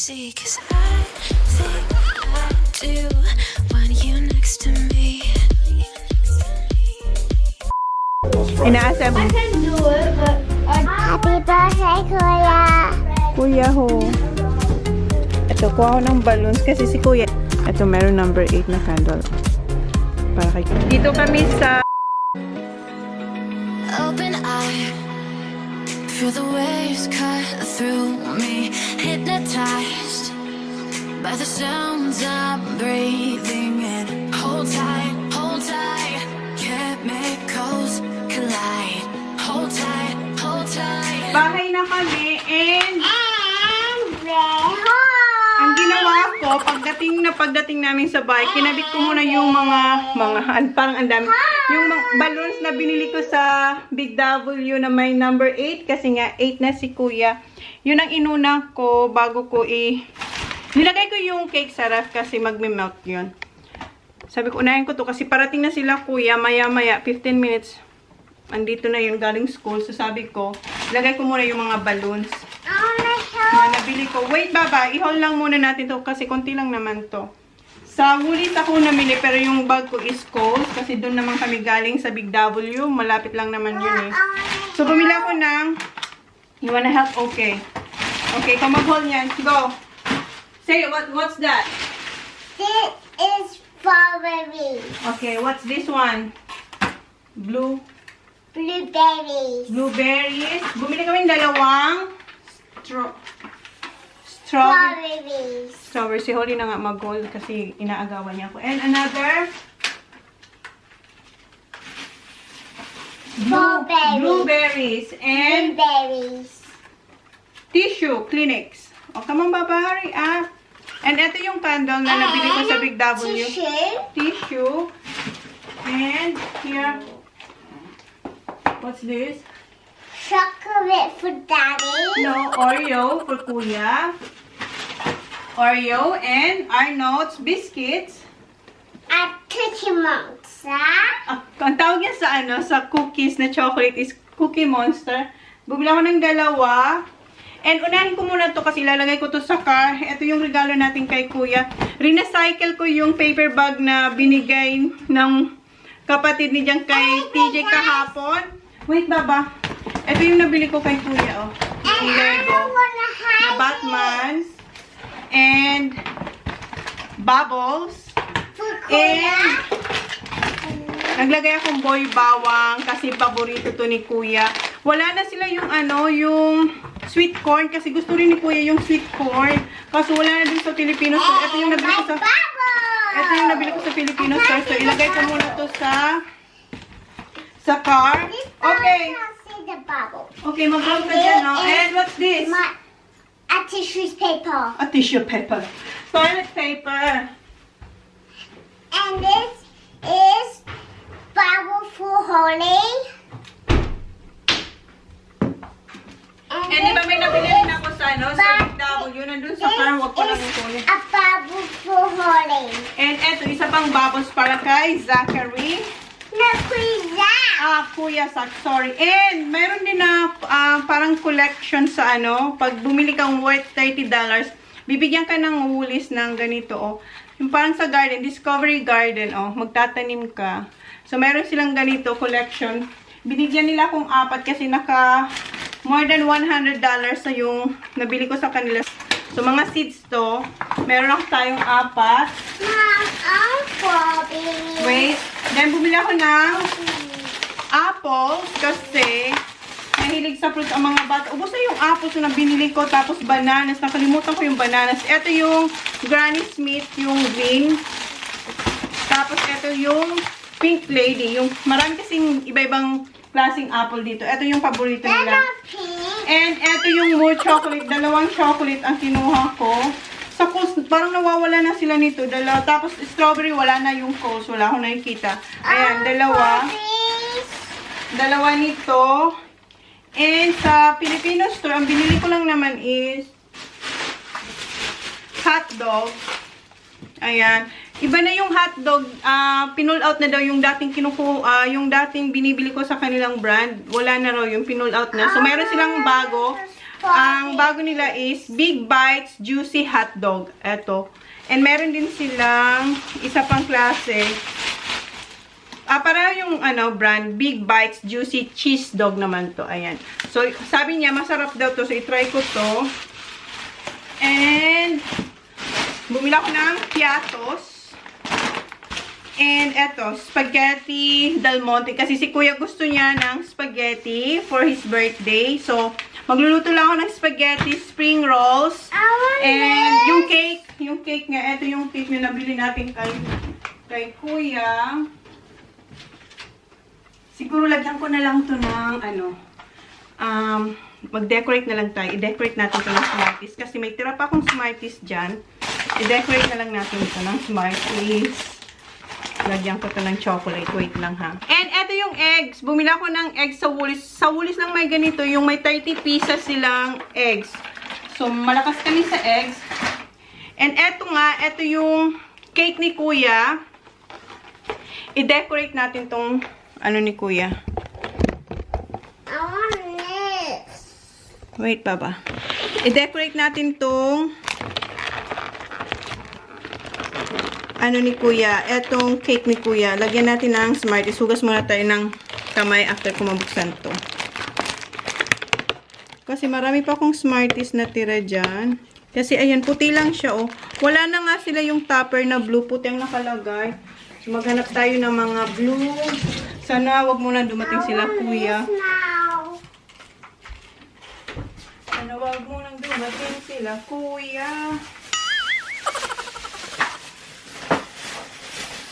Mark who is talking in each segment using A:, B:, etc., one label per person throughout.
A: see, 'cause I think I do want you next to me.
B: Inaasam.
C: I can do it, but
D: Happy birthday, Kuya!
B: Kuya ho. Ito, kuha ko ng balloons kasi si Kuya. Ito, meron number 8 na candle. Para kay Kuya. Dito kami sa...
A: Open eye, feel the waves cut through me, hypnotized by the sounds I'm breathing in. Hold tight, chemicals collide. Hold tight, hold tight.
B: Bahay na kami and...
D: And we're home!
B: Ang ginawa ko, pagdating namin sa bahay, kinabit ko muna yung parang ang dami. Yung mga balloons na binili ko sa Big W na may number 8, kasi nga 8 na si Kuya. Yun ang inuna ko bago ko nilagay ko yung cake sa ref kasi magme-melt yun. Sabi ko, unahin ko to kasi parating na sila Kuya, maya-maya, 15 minutes. Andito na yun, galing school. So sabi ko, ilagay ko muna yung mga balloons na nabili ko. Wait, baba, i-hold lang muna natin to kasi konti lang naman to. Sa Woolies ako namili, pero yung bag ko is cold kasi doon naman kami galing sa Big W. Malapit lang naman yun eh. So bumili ako ng, you wanna help? Okay. Okay, come mag-hold yan. Go. Say, what's that?
D: This is strawberry.
B: Okay, what's this one?
D: Blueberries.
B: Blueberries. Bumili kami ng dalawang
D: Strawberries.
B: strawberry. Si Holly na nga mag-gold kasi inaagawan niya ako. And another blueberries. And
D: Blueberries.
B: tissue, Kleenex. O, come on, Baba, hurry up. And ito yung candle na nabili ko sa Big W. Tissue. And here, what's this?
D: Chocolate for Daddy.
B: No, Oreo for Kuya. Oreo and Arnott's biscuits.
D: At Cookie Monster.
B: Ang tawag niya sa cookies na chocolate is Cookie Monster. Bumili ako ng dalawa. And unahin ko muna to kasi lalagay ko to sa car. Ito yung regalo natin kay Kuya. Recycle ko yung paper bag na binigay ng kapatid ni dyan kay TJ kahapon. Wait, Baba. Ito yung nabili ko kay Kuya, oh. Yung Lego na Batman. And bubbles. And naglagay akong boy bawang kasi paborito to ni Kuya. Wala na sila yung yung sweet corn kasi gusto rin ni Kuya yung sweet corn. Kasi wala na din sa Filipino store. Ito yung nabili ko sa Filipino store. So ilagay ko muna to sa car. Okay. Okay, mag-vlog ka dyan, no? And what's this?
D: A tissue paper.
B: A tissue paper. Toilet paper.
D: And this is bubble for Holly.
B: And di ba may nabili rin ako sa Big W, nandun sa car, wag ko lang ito.
D: A bubble for Holly.
B: And eto, isa pang bubbles para kay Zachary.
D: No, Kuya.
B: Kuya, sorry. And mayroon din na parang collection sa pag bumili kang worth $30, bibigyan ka ng Woolies ng ganito, oh. Yung parang sa garden, Discovery Garden, oh. Magtatanim ka. So, meron silang ganito, collection. Binigyan nila akong 4 kasi naka more than $100 sa yung nabili ko sa kanila. So, mga seeds to. Meron ako tayong 4.
D: Mom, I'm Bobby.
B: Wait. Then, bumili ako ng apples kasi mahilig sa fruit ang mga bata. Ubus na yung apples na binili ko. Tapos, bananas. Nakalimutan ko yung bananas. Ito yung Granny Smith, yung green. Tapos, ito yung Pink Lady. Yung marami kasing iba-ibang klaseng apple dito. Ito yung paborito nila. And ito yung more chocolate. Dalawang chocolate ang kinuha ko. Sa Coles, parang nawawala na sila nito. Tapos strawberry, wala na yung Coles. Wala akong nakikita. Ayan, dalawa nito. And sa Filipino store, ang binili ko lang naman is hotdog. Ayan. Iba na yung hotdog. Pinull out na daw yung dating yung dating binibili ko sa kanilang brand. Wala na raw yung pinull out na. So, meron silang bago. ang bago nila is Big Bites Juicy Hot Dog. Eto. And meron din silang isa pang klase. Para yung brand, Big Bites Juicy Cheese Dog naman to. Ayan. So, sabi niya, masarap daw to. So, itry ko to. And, bumila ko ng piatos. And, eto, spaghetti Del Monte. Kasi si Kuya gusto niya ng spaghetti for his birthday. So, magluluto lang ako ng spaghetti, spring rolls. And, yung cake nga, eto yung cake na nabili natin kay Kuya. Siguro lagyan ko na lang to ng mag-decorate na lang tayo. I-decorate natin to ng Smarties. Kasi may tira pa akong Smarties dyan. I-decorate na lang natin ito ng Smarties. Lagyan ko to ng chocolate. Wait lang ha. And eto yung eggs. Bumila ko ng eggs sa Woolies. Sa Woolies lang may ganito. Yung may 30 pieces silang eggs. So, malakas kami sa eggs. And eto nga, eto yung cake ni Kuya. I-decorate natin tong ni Kuya.
D: I want this.
B: Wait, Baba. I-decorate natin tong ni Kuya. Etong cake ni Kuya. Lagyan natin ng Smarties. Hugas muna tayo ng kamay after ko mabuksan to. Kasi marami pa akong Smarties na tira dyan. Kasi ayan, puti lang siya, oh. Wala na nga sila yung topper na blue. Puti ang nakalagay. So, maghanap tayo ng mga blue. Sana wag muna dumating sila, Kuya. Sana wag muna dumating sila, Kuya.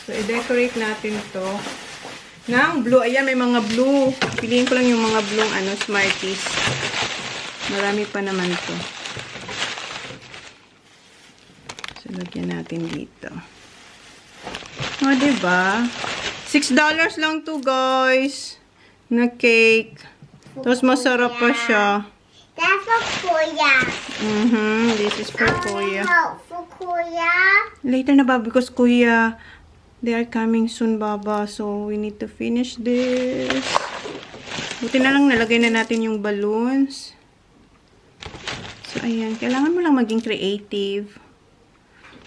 B: So, i-decorate natin to ng blue. Ayan, may mga blue. Piliin ko lang yung mga blue, Smarties. Marami pa naman to. So, lagyan natin dito. O, diba? $6 lang to, guys. Na cake. Tapos masarap pa siya.
D: That's for Kuya.
B: This is for Kuya.
D: For Kuya.
B: Later na ba? Because Kuya, they are coming soon, Baba. So, we need to finish this. Buti na lang nalagay na natin yung balloons. So, ayan. Kailangan mo lang maging creative.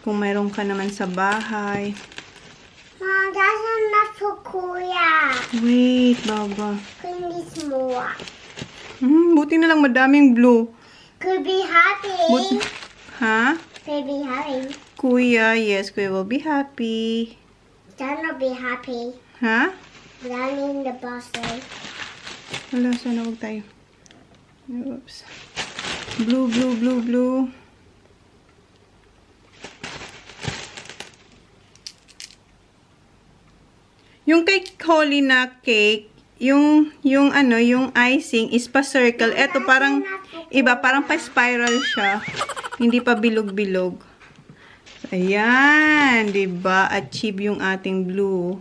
B: Kung mayroon ka naman sa bahay.
D: Mom, that's enough for Kuya.
B: Wait, Baba.
D: Could be more.
B: Buti na lang madaming blue.
D: Could be happy.
B: Ha?
D: Could be happy.
B: Kuya, yes, Kuya will be happy.
D: Dad will be happy.
B: Ha?
D: Down in the basket.
B: Wala, sana huwag tayo. Oops. Blue, blue, blue, blue. Yung kay Holly na cake, yung icing is pa circle. Eto parang iba, parang pa spiral siya. Hindi pa bilog-bilog. Ayan, 'di ba? Achieve yung ating blue.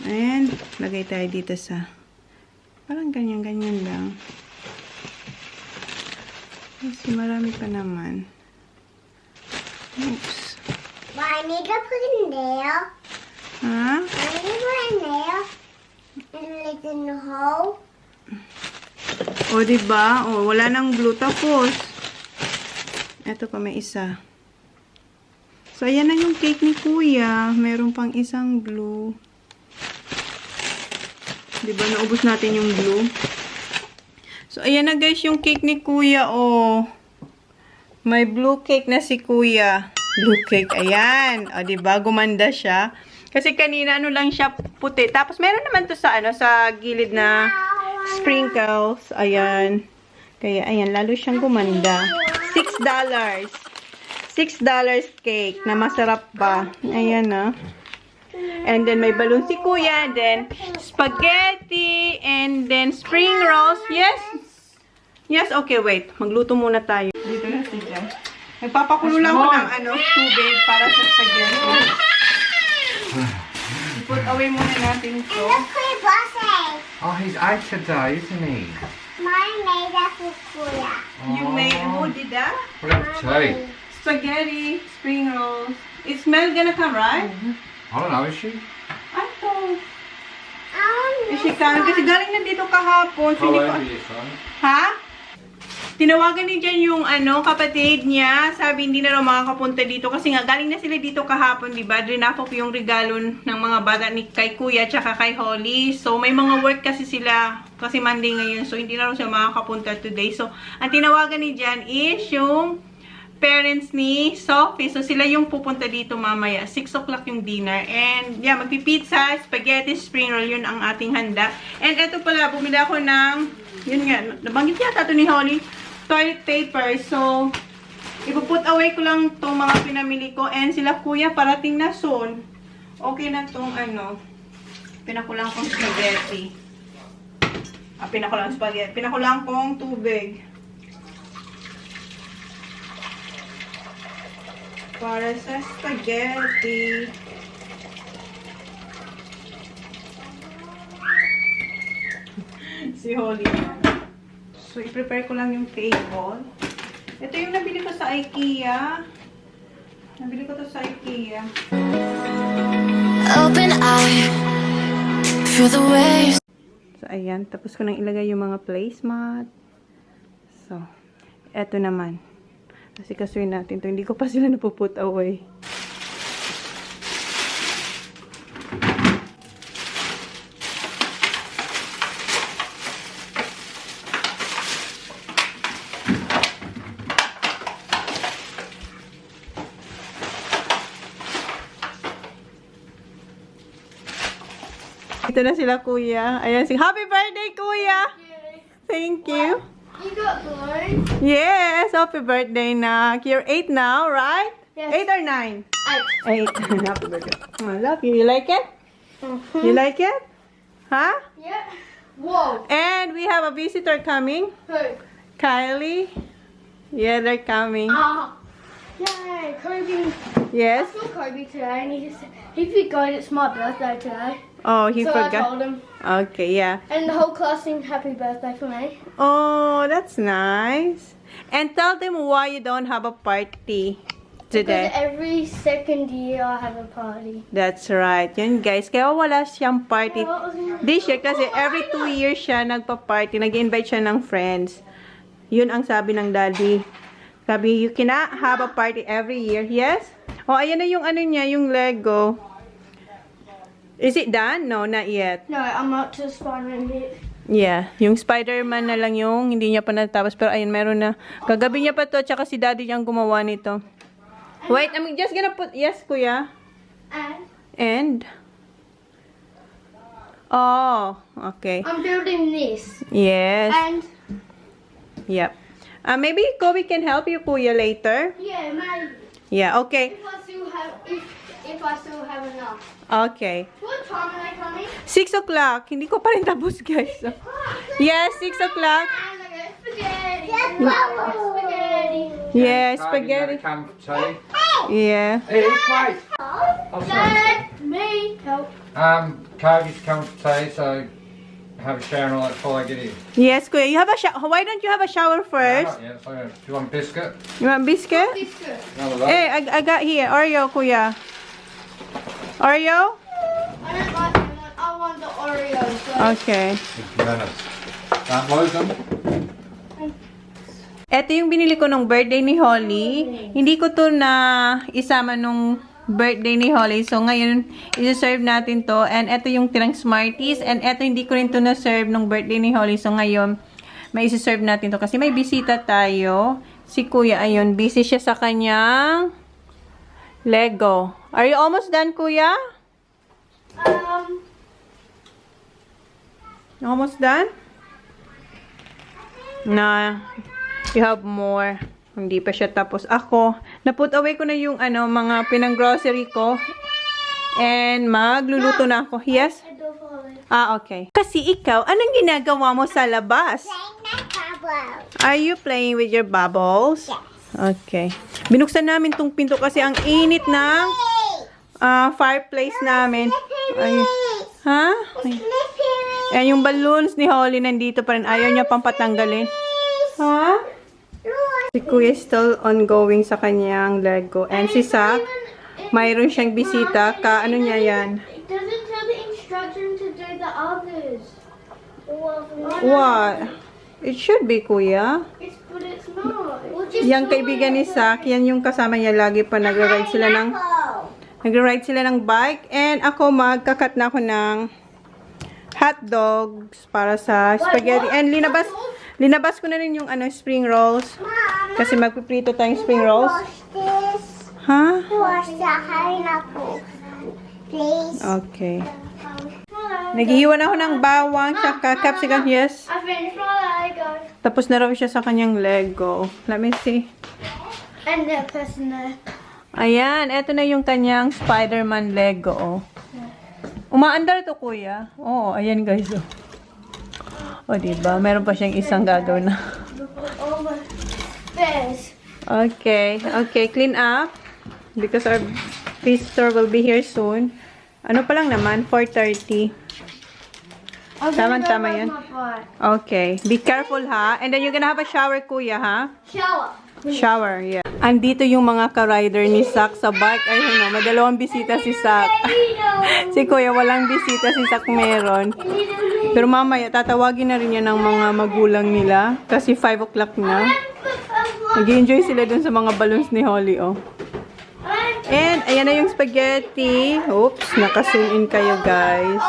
B: And lagay tayo dito sa parang ganyan-ganyan lang. Kasi marami pa naman. Oops.
D: But I need to put in there.
B: Ha?
D: I need to put in there. And like in the hole.
B: O, diba? O, wala nang blue. Tapos, eto pa may isa. So, ayan na yung cake ni Kuya. Meron pang isang blue. Diba, naubos natin yung blue. So, ayan na guys yung cake ni Kuya. O, may blue cake na si Kuya. Blue cake. Ayan. O, diba? Gumanda siya. Kasi kanina, lang siya puti. Tapos, meron naman to sa, sa gilid na sprinkles. Ayan. Kaya, ayan, lalo siyang gumanda. $6. $6 cake na masarap pa. Ayan, na. And then, may balloon si Kuya. And then, spaghetti. And then, spring rolls. Yes? Yes, okay, wait. Magluto muna tayo. Dito na siya. Nagpapakulo lang ko ng, tubig para sa spaghetti. Put away muna natin to.
D: Look at Bossy.
C: Oh, he's 8 today, isn't he?
D: Mine made that for Kuya.
B: You made, who did that?
C: What a tea.
B: Spaghetti, spring rolls. Is Mel gonna come, right?
C: I don't know, is she?
B: I thought. Is she coming? Kasi galing na dito kahapon. So hindi ko...
C: your son.
B: Ha? tinawagan ni Jan yung kapatid niya. Sabi hindi na raw makakapunta dito kasi nga galing na sila dito kahapon, di ba? Drinapok yung regalo ng mga bata ni kay Kuya tsaka kay Holly. So may mga work kasi sila kasi Monday ngayon. So hindi na raw siya makakapunta today. So ang tinawagan ni Jan is yung parents ni Sophie. So sila yung pupunta dito mamaya. 6 o'clock yung dinner. And yeah, magpipizza, spaghetti, spring roll. Yun ang ating handa. And eto pala, bumili ako ng, yun nga, nabanggit yata ito ni Holly, toilet paper. So, ipuput away ko lang itong mga pinamili ko. And sila Kuya, parating na soon. Okay na itong pinakulang kong spaghetti. Pinakulang spaghetti. Pinakulang kong tubig. Para sa spaghetti. Si Holly. So, i-prepare ko lang yung table. Ito yung nabili ko sa IKEA. Nabili ko to sa IKEA.
A: Open eye, feel the waves.
B: So, ayan. Tapos ko nang ilagay yung mga placemat. So, eto naman. Kasi kasuin natin to. Hindi ko pa sila napuput away. Ito na sila Kuya. Ayan si Happy birthday Kuya! Thank you.
D: You got balloons?
B: Yes, happy birthday, Nak. You're 8 now, right?
D: Yes.
B: 8 or 9? 8. 8. Happy birthday. I love you. You like it? You like it? Huh?
D: Yeah. Whoa.
B: And we have a visitor coming.
D: Who?
B: Kylie. Yeah, they're coming.
D: Yay, Kobe.
B: Yes?
D: I saw Kobe today and he forgot it's my birthday today.
B: Oh, he
D: so
B: forgot.
D: I told him.
B: Okay, yeah.
D: And the whole class sing happy birthday for me.
B: Oh, that's nice. And tell them why you don't have a party today.
D: Because every second year I have a party.
B: That's right. Yun guys, kaya wala siyang party this year kasi every 2 years siya nagpa-party, nag-invite siya ng friends. Yun ang sabi ng daddy. Sabi, you cannot have a party every year. Yes? Oh, ayan na yung niya, yung Lego. Is it done? No, not yet.
D: No, I'm up to Spider-Man bit.
B: Yeah, yung Spider-Man na lang yung hindi niya pa natapos. Pero ayun, meron na. Kagabi niya pa to, tsaka si daddy niyang gumawa nito. Wait, I'm just gonna put, yes, Kuya. And? Oh, okay.
D: I'm building this.
B: Yes.
D: And
B: Yep. Maybe Kobe can help you, Kuya, later.
D: yeah, maybe.
B: Yeah, okay.
D: If I still have enough.
B: Okay.
D: What time are they coming?
B: 6 o'clock. Hindi ko pa rin tapos, guys. Yes, 6 o'clock.
D: And I go spaghetti. Spaghetti.
B: Yes,
C: Carving
B: spaghetti.
C: that camp tea.
B: Yeah.
C: Hey, wait. Oh, sorry.
D: Dad, me, help.
C: Kobe's come for tea, so have a shower and all that before I get in.
B: Yes, Kuya. You have a shower. Why don't you have a shower first?
C: Yeah, so do you want a biscuit?
B: You want biscuit?
D: Biscuit.
C: Another loaf?
B: Hey, I got here. Oreo, Kuya. Oreo?
D: I don't like them. I want the Oreos. So
B: Okay.
C: Don't lose them.
B: Ito yung binili ko nung birthday ni Holly. Hindi ko to na isama nung birthday ni Holly. So, ngayon, isi-serve natin to. And ito yung tirang Smarties. And ito hindi ko rin to na-serve nung birthday ni Holly. So, ngayon, may isi-serve natin to. Kasi may bisita tayo. Si Kuya, ayun, busy siya sa kanyang Lego. Are you almost done, Kuya? Almost done? No. You have more. Hindi pa siya tapos. Ako, na-put away ko na yung mga pinang-grocery ko. And magluluto na ako. Yes? Okay. Kasi ikaw, anong ginagawa mo sa labas? Are you playing with your bubbles? Yes. Okay. Binuksan namin tong pinto kasi ang init ng fireplace namin. Ay, ha? Ayan yung balloons ni Holly nandito pa rin. Ayaw niya pang patanggalin. Ha? Si Kuya still ongoing sa kanyang Lego. And si Sak, mayroon siyang bisita. Ano niya yan?
D: It doesn't tell the instruction to do the others.
B: What? It should be, Kuya.
D: It's put it it's not. We'll just
B: Yung kaibigan ni Sak, yan yung kasama niya lagi pa nagra-ride sila ng bike. And ako magkakat na ako ng hot dogs para sa spaghetti. And linabas ko na rin yung spring rolls. Kasi magpiprito tayong spring rolls.
D: This.
B: Ha?
D: Wash the pineapple. Please.
B: Okay. Naghihiwan ako ng bawang tsaka capsicum. Yes.
D: I finished my Lego.
B: Tapos na raw siya sa kanyang Lego. Let me see.
D: And the person there.
B: Ayan, eto na yung kanyang Spider-Man Lego, oh. Umaandar to, kuya. Oh, ayan guys, oh. O, diba? Meron pa siyang isang gagawin na.
D: All the spares.
B: Okay, clean up. Because our visitor will be here soon. Ano pa lang naman? 4:30. Tama yan. Okay. Be careful, ha? And then you're gonna have a shower, kuya, ha? Shower, yeah. Andito yung mga ka-rider ni Sak sa bike. Ayun, may dalawang bisita si Sak. Si kuya, walang bisita. Si Sak meron. Pero mamaya, tatawagin na rin yan ng mga magulang nila. Kasi 5 o'clock na. Nag-enjoy sila dun sa mga balloons ni Holly, oh. And, ayan na yung spaghetti. Oops, naka-zoom in kayo, guys.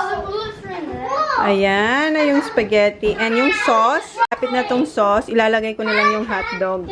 B: Ayan na yung spaghetti. And yung sauce, kapit na tong sauce, ilalagay ko na lang yung hotdog.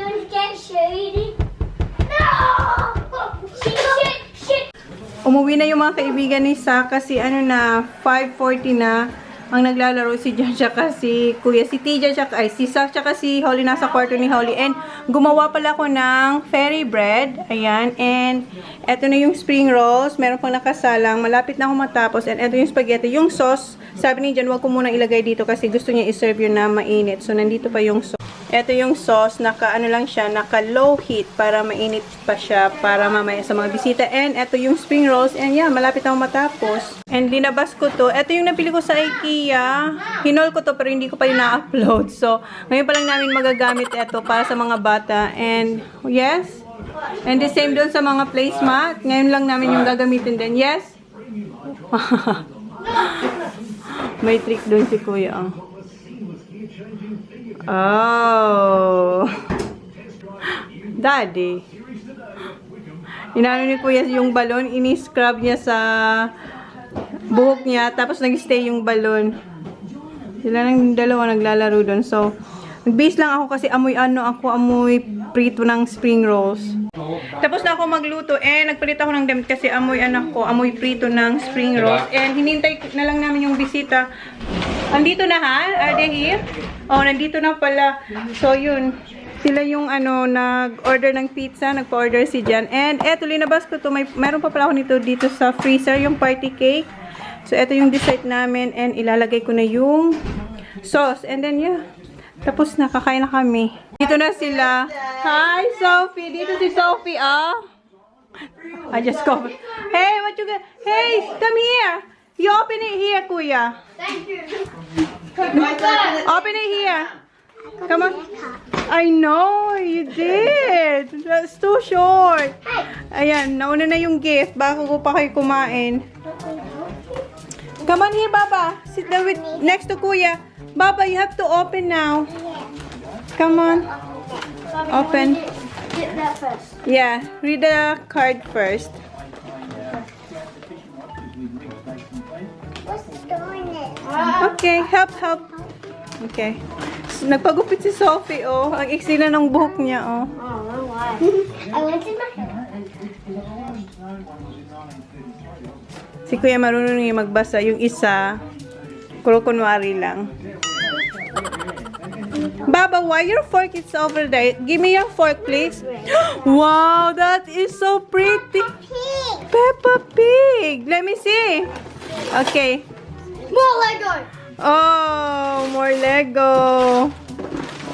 B: Umuwi na yung mga kaibigan ni Sa kasi ano na, 5:40 na. Ang naglalaro si John tsaka si Kuya, si Tija tsaka, si Sa tsaka si Holly nasa kwarto ni Holly. And gumawa pala ako ng fairy bread. Ayan. And eto na yung spring rolls. Meron pang nakasalang. Malapit na ako matapos. And eto yung spaghetti. Yung sauce, sabi ni John, wag ko munang ilagay dito kasi gusto niya iserve yun na mainit. So nandito pa yung sauce. Ito yung sauce, naka-ano lang siya, naka-low heat para mainit pa siya para mamaya sa mga bisita. And ito yung spring rolls. And yeah, malapit na ako matapos. And linabas ko to. Ito yung napili ko sa IKEA. Hinol ko to pero hindi ko pa yung na-upload. So, ngayon pa lang namin magagamit ito para sa mga bata. And yes. And the same doon sa mga placemat. Ngayon lang namin yung gagamitin din. Yes? May trick doon si Kuya. Oh. Daddy. Inano ni Kuya yung balon, ini-scrub niya sa buhok niya, tapos nag-stay yung balon. Sila ng dalawa naglalaro doon. So, nag-base lang ako kasi amoy prito ng spring rolls. Tapos na ako magluto nagpalit ako ng damit kasi amoy prito ng spring rolls. And hinintay na lang namin yung bisita. Andito na, ha? Are they here? Oh, nandito na pala. So, yun. Sila yung nag-order ng pizza. Nagpa-order si Jan. And eto, linabas ko to. Meron pa pala ako nito dito sa freezer, yung party cake. So, eto yung dessert namin. And ilalagay ko na yung sauce. And then, yeah. Tapos na, kakain na kami. Dito na sila. Hi, Sophie. Dito si Sophie, oh. I just covered. Hey, what you got? Hey, come here. You open it here, Kuya.
D: Thank you.
B: Open it here. Come on. I know, you did. That's too short. Ayan, nauna na yung gift. Bago ko pa kayo kumain. Come on here, Baba. Sit down next to Kuya. Baba, you have to open now. Come on. Open.
D: Get that first.
B: Yeah, read the card first.
D: What's doing it?
B: Okay, help. Okay. Nagpagupit si Sophie, oh. Ang iksi na ng buhok niya, oh.
D: Oh, why? I went in my hair.
B: Si Kuya marunong yung magbasa. Yung isa, kunwari lang. Baba, why your fork is over there? Give me your fork, please. Wow, that is so pretty. Peppa Pig. Let me see. Okay.
D: More Lego.
B: Oh, more Lego.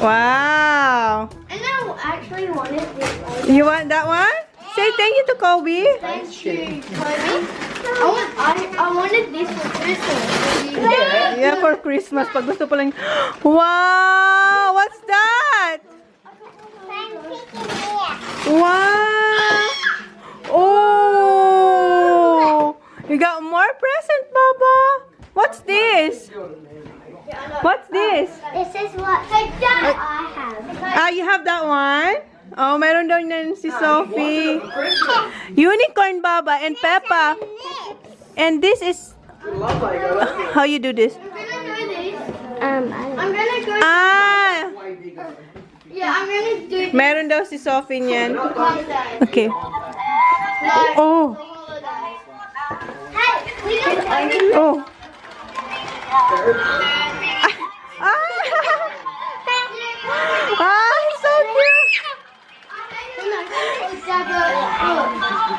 B: Wow.
D: And I actually wanted this Lego.
B: You want that one? Say thank you to Kobe.
D: Thank you, Kobe. I wanted this for Christmas.
B: Yeah, for Christmas. Pag gusto po lang. Wow! What's that? Wow! Oh! You got more present, Baba? What's this? What's this?
D: This is what I have.
B: Ah, you have that one? Oh, meron daw yan si Sophie. Unicorn, Baba, and Peppa. And this is... How you do this?
D: I'm gonna go.
B: Ah!
D: Yeah, I'm gonna do it.
B: Meron daw si Sophie niyan. Okay. Oh.
D: Hey, we don't
B: Oh. Ah! Ah, so cute!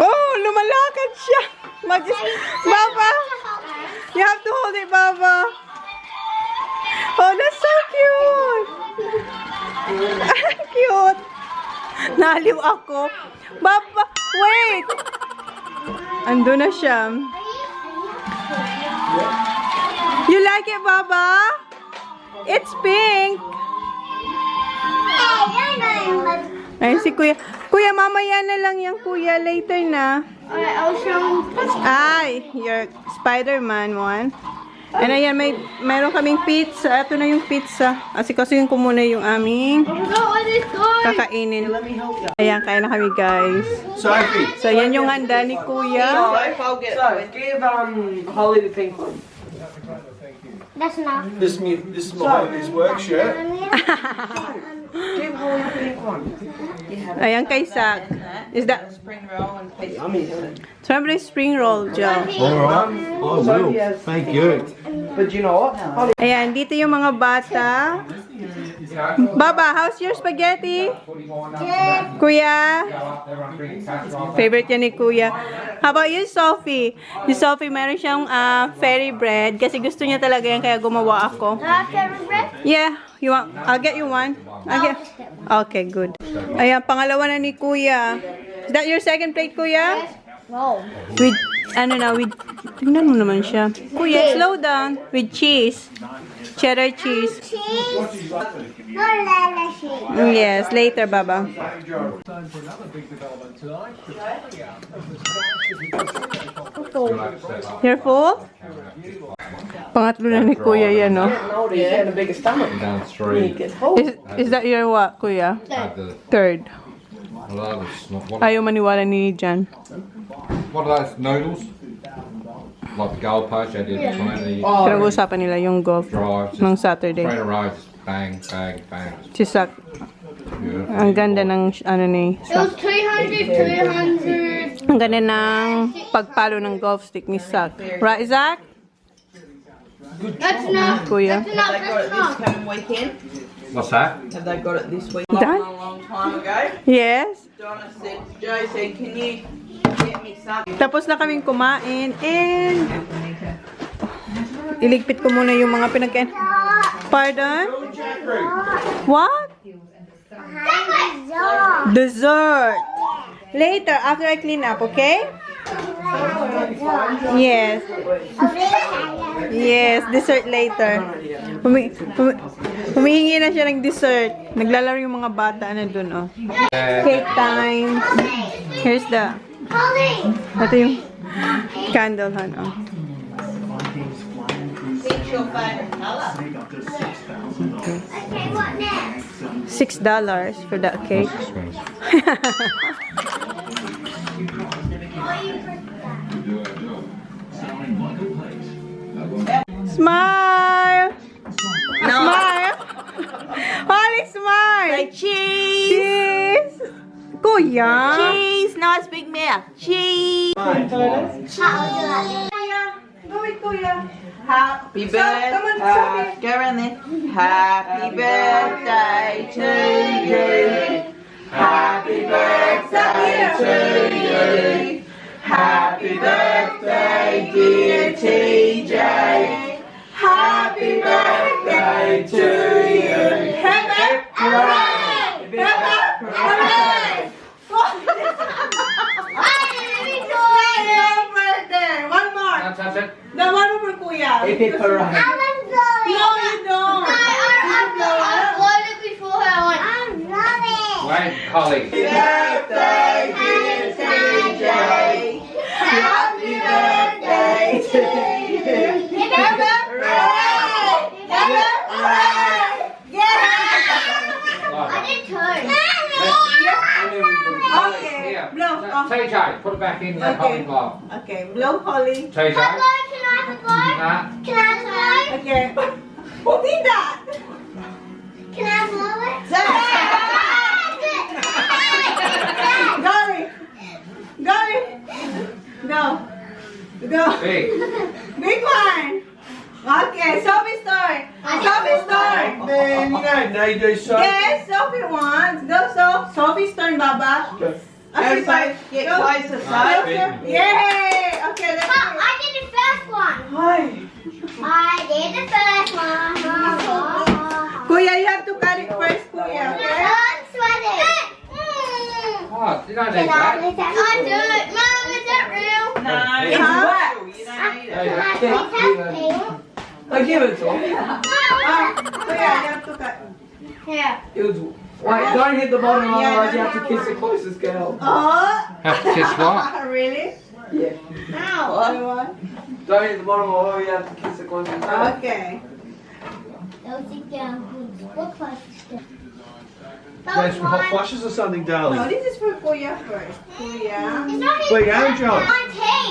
B: Oh, lumalakad siya. Baba, you have to hold it, Baba. Oh, that's so cute. Cute. Naliw ako. Baba, wait. Ando na siya. You like it, Baba? It's pink. Ay, si Kuya. Kuya, mamaya na lang yan, Kuya. Later na.
D: Alright, I'll show them.
B: Ay, your Spider-Man one. And ayan, mayroon kaming pizza. Ito na yung pizza. Asikasuhin ko muna yung aming kakainin. Ayan, kain na kami, guys.
E: Sophie.
B: So, yan yung handa ni Kuya.
E: Give Holly the pink one.
D: That's enough.
E: This is my his work shirt.
F: Give Holly the pink one.
B: Ayan kay Zach. Is that
F: Spring roll and pizza.
B: strawberry spring roll, Joe?
E: All right. I will. Thank you.
F: But you know what? Holly,
B: Ayan, dito yung mga bata. Baba, how's your spaghetti? Kuya? Favorite yan ni Kuya. How about you, Sophie? Si Sophie, meron siyang fairy bread. Kasi gusto niya talaga yan, kaya gumawa ako.
D: Fairy bread?
B: Yeah, you want? I'll get you one. Okay, good. Ayan, pangalawa na ni Kuya. Is that your second plate, Kuya?
D: No.
B: With, tingnan mo naman siya. Kuya, slow down. With cheese. Cheddar cheese.
D: Cheese. No lala cheese.
B: Yes, later, Baba. You're full? Pangatlo na ni Kuya yan, no?
F: yeah, and a bigger stomach.
C: Down three.
B: Is that your what, Kuya?
C: Have the
B: Third.
C: what
B: Ayaw maniwala ni Jan.
C: are those noodles? Like the goalpost I did in China. You
B: Pinag-uusapan nila yung golf
C: drive,
B: ng
C: just
B: Saturday.
C: straight away, just bang, bang, bang.
B: Si Sak.
C: Beautiful.
B: Ang ganda ng, ano ni
D: It was 300.
B: Ang ganda ng pagpalo ng golf stick ni Sak. Right, Zach?
D: That's enough.
B: Kuya.
D: That's enough.
F: They got it
D: That's
F: this
D: enough.
F: coming weekend.
C: What's that?
F: Have they got it this week?
B: Done?
F: A long time ago.
B: Yes.
F: Donna said, Joe said, can you get me some?
B: Tapos na kaming kumain and iligpit ko muna yung mga pinagkain. Pardon? What? Dessert. Later, after I clean up, okay? Yes. Yes, dessert later. Humihingi na siya ng dessert. Naglalaro yung mga bata na dun, oh. Cake time. Here's the... Ito yung candle, hon, oh.
F: What's your favourite colour?
D: Okay, what next?
B: $6 for that cake. Smile! Smile! Holly, smile!
F: Say cheese!
B: Cheese! Kuya!
F: Cheese! Nice big mouth. Cheese!
B: Go with Kuya.
F: Happy
B: Come on,
F: birthday. Go around there. Happy birthday to you. Happy birthday to you. Happy birthday, dear TJ. Happy birthday to you.
B: Hooray! Hooray! One more.
C: That's it.
B: The one more for Kuya.
F: Hip hip hooray.
B: No, you don't.
D: I've blown it before I went. I'm blowing.
C: Wait, Holly.
F: Birthday, dear TJ. Happy birthday to you.
D: Hooray!
F: Hooray!
D: I did too.
B: Okay.
C: Here.
B: Blow. Oh.
C: TJ, put it back in the
B: Okay.
C: popping block.
B: Okay. Blow, Holly.
C: TJ.
D: Can I have a blow?
C: Nah.
D: Can I have a blow?
B: Okay. Who did that?
D: Can I have a blow it?
B: Golly. Golly. Go. Go.
C: Big.
B: Big one. Okay. Sophie's turn. Sophie's turn.
E: Man, you don't need these so.
B: Yes, Sophie wants. Go, Sophie's turn, Baba. Okay,
F: Everybody get
B: go.
F: closer, son.
B: Closer. Yay! Okay, let's
D: Mom,
B: do
D: I did the first one.
F: Hi.
D: I did the first one.
B: it. Kuya, you have to cut it first, Kuya. Okay?
D: I'm sweating.
C: Oh, you don't
D: Can
C: need
D: I
C: that.
D: please have I do it. Mom, is that real?
F: No,
C: Hey.
F: it's
B: Huh?
F: real. You don't need
D: Can
F: it.
D: I please have pink?
E: I give it to him.
B: Kuya, you have to cut.
D: Here.
E: It was. Wait, don't hit the bottom, otherwise you have to kiss the closest girl.
B: Oh!
C: Have to kiss what?
B: Really?
E: Yeah.
D: Ow.
B: What?
E: Don't hit the bottom, or you have to kiss the closest girl.
B: Okay.
D: Those sit down. What close down?
G: There's some hot flushes or something,
B: No,
G: darling.
B: this is for Kuya first. Kuya.
D: It's not
G: Wait,
D: even
G: how, John?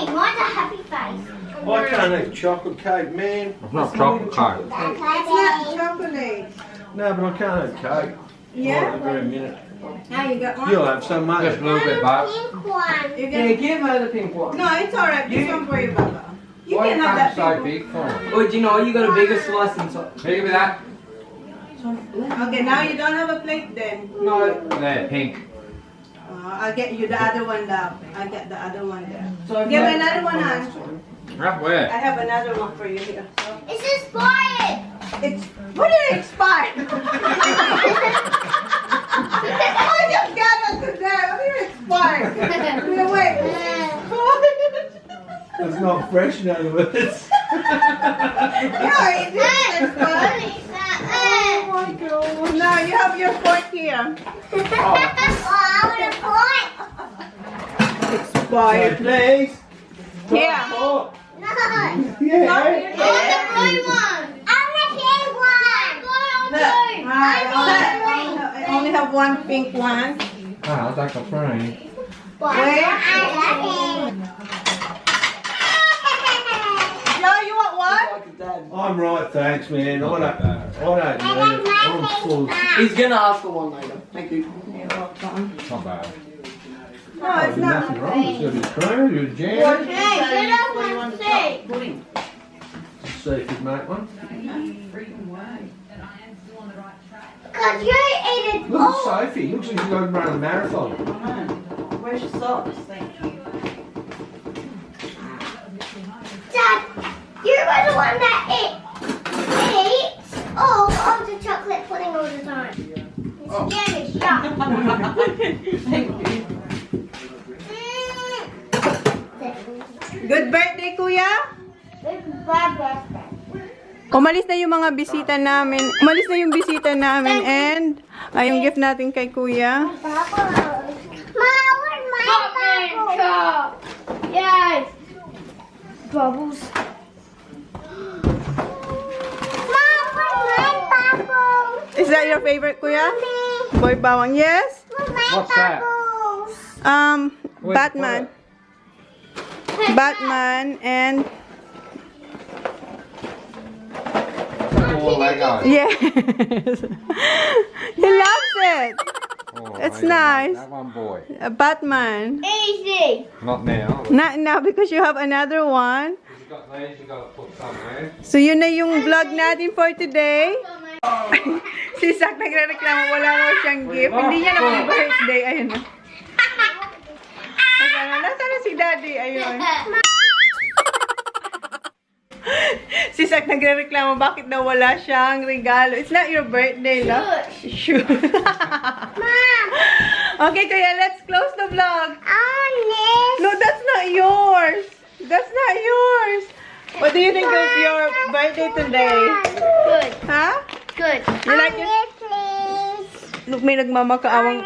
D: 19. Mine's a happy face.
G: I can't eat chocolate cake, man.
C: It's not chocolate cake.
B: It's not chocolate.
G: No, but I can't eat cake.
B: Yeah?
G: Right, every minute.
B: Now you got one?
G: You'll have so much.
C: Just a little bit, but
D: Pink one.
B: You
E: Yeah,
B: get...
E: give her the pink one.
B: No, it's alright. This one for you, Baba. You
C: why
B: can
C: you
B: have
C: cut it
B: that
C: so
B: big
C: big for me?
E: Oh, do you know you got a bigger slice inside?
C: Here, give me that.
B: one. Okay, now you don't have a plate then.
E: No.
C: There, pink.
B: I'll get you the other one now. I'll get the other one there.
E: So
B: Give me another one, hon.
C: Right,
B: I
C: where?
B: have another one for you here. So
D: It's expired.
B: it's what did it expire? I just got it today. What did it expire? Wait.
G: It's not fresh, in other words.
B: No, it didn't expire. Oh my god. Now you have your fork here. Expired.
G: Please.
B: Yeah.
G: Oh,
D: No.
G: yeah.
D: I want the blue one. I want the pink one. Blue.
B: I only have one pink one.
C: Ah, I'll take a free.
B: Joe, you want one?
E: Like a dad.
G: I'm right, thanks, man. I don't need it. I'm full.
E: He's gonna ask for one later. Thank you.
C: Not bad.
B: No, it's
G: There's
B: not.
G: nothing wrong. There's got to be cream, there's jam.
B: What?
D: Hey, get off my seat.
F: Pudding.
G: See if you'd make one.
D: Cause you ate it
G: Look at
D: all.
G: Sophie. Looks like she's going to run a marathon.
F: Where's your socks? Thank you.
D: Dad, you were the one that eats all of the chocolate pudding all the time. It's scary stuff.
F: Thank you.
B: Good birthday, Kuya.
D: Goodbye, birthday.
B: Umalis na yung mga bisita namin. Umalis na yung bisita namin and yung gift natin kay Kuya.
D: Bubbles. Mom, where's my bubbles? Yes. Bubbles. Mom, where's my bubbles?
B: Is that your favorite, Kuya? Boy Bawang, yes?
D: Where's my
C: What's that?
D: bubbles?
C: Wait,
B: Batman. Batman and
C: Oh, Lego.
B: yes. He loves it.
C: Oh,
B: It's
C: I don't like
B: nice.
C: That one, boy.
B: A Batman.
D: Easy.
C: Not now.
B: Not now because you have another one.
C: You got these, you got to put somewhere.
B: So yun na yung vlog natin for today. Si Zach nagre-reklamo, wala raw siyang gift. Hindi niya naman birthday. Ayun na. Nasaan na si Daddy? Ayun. Si Zach nagre-reklamo, bakit daw wala siyang regalo? It's not your birthday, love. Sure.
D: Mom,
B: Okay, Kuya, let's close the vlog.
D: honest.
B: No, that's not yours. That's not yours. What do you think of your birthday today?
D: Good.
B: Huh?
D: Good.
B: You like it?
D: Please.
B: Look, may nagmamakaawang.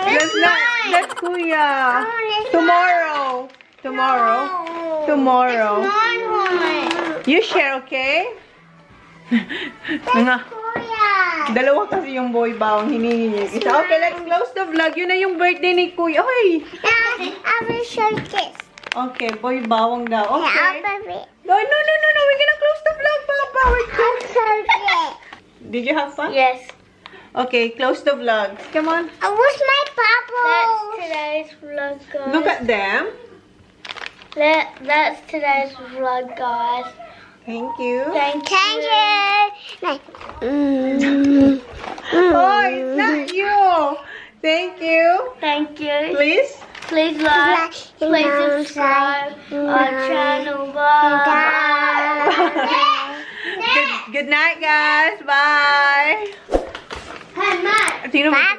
B: That's not. That's Kuya. Tomorrow. Tomorrow. Tomorrow.
D: Mine one.
B: You share, okay? Nga. Dalawa kasi yung boy bawang hinihingi niya. Isa. Okay, let's close the vlog. Yun na yung birthday ni Kuya. Ay!
D: I will show this.
B: Okay, boy bawang daw.
D: I'll
B: Okay.
D: put it.
B: No. We're gonna close the vlog, Papa. We're
D: I'll show it.
B: Did you have fun?
D: Yes.
B: Okay, close the vlog. Come on.
D: Where's my bubbles? That's today's vlog, guys.
B: Look at them.
D: That's today's vlog, guys.
B: Thank you.
D: Thank you.
B: Oh, it's not you. Thank you.
D: Thank you.
B: Please.
D: Please like, please subscribe our channel. Bye.
B: Good night, guys. Bye.
D: Bye.
B: Sino-
D: Bye.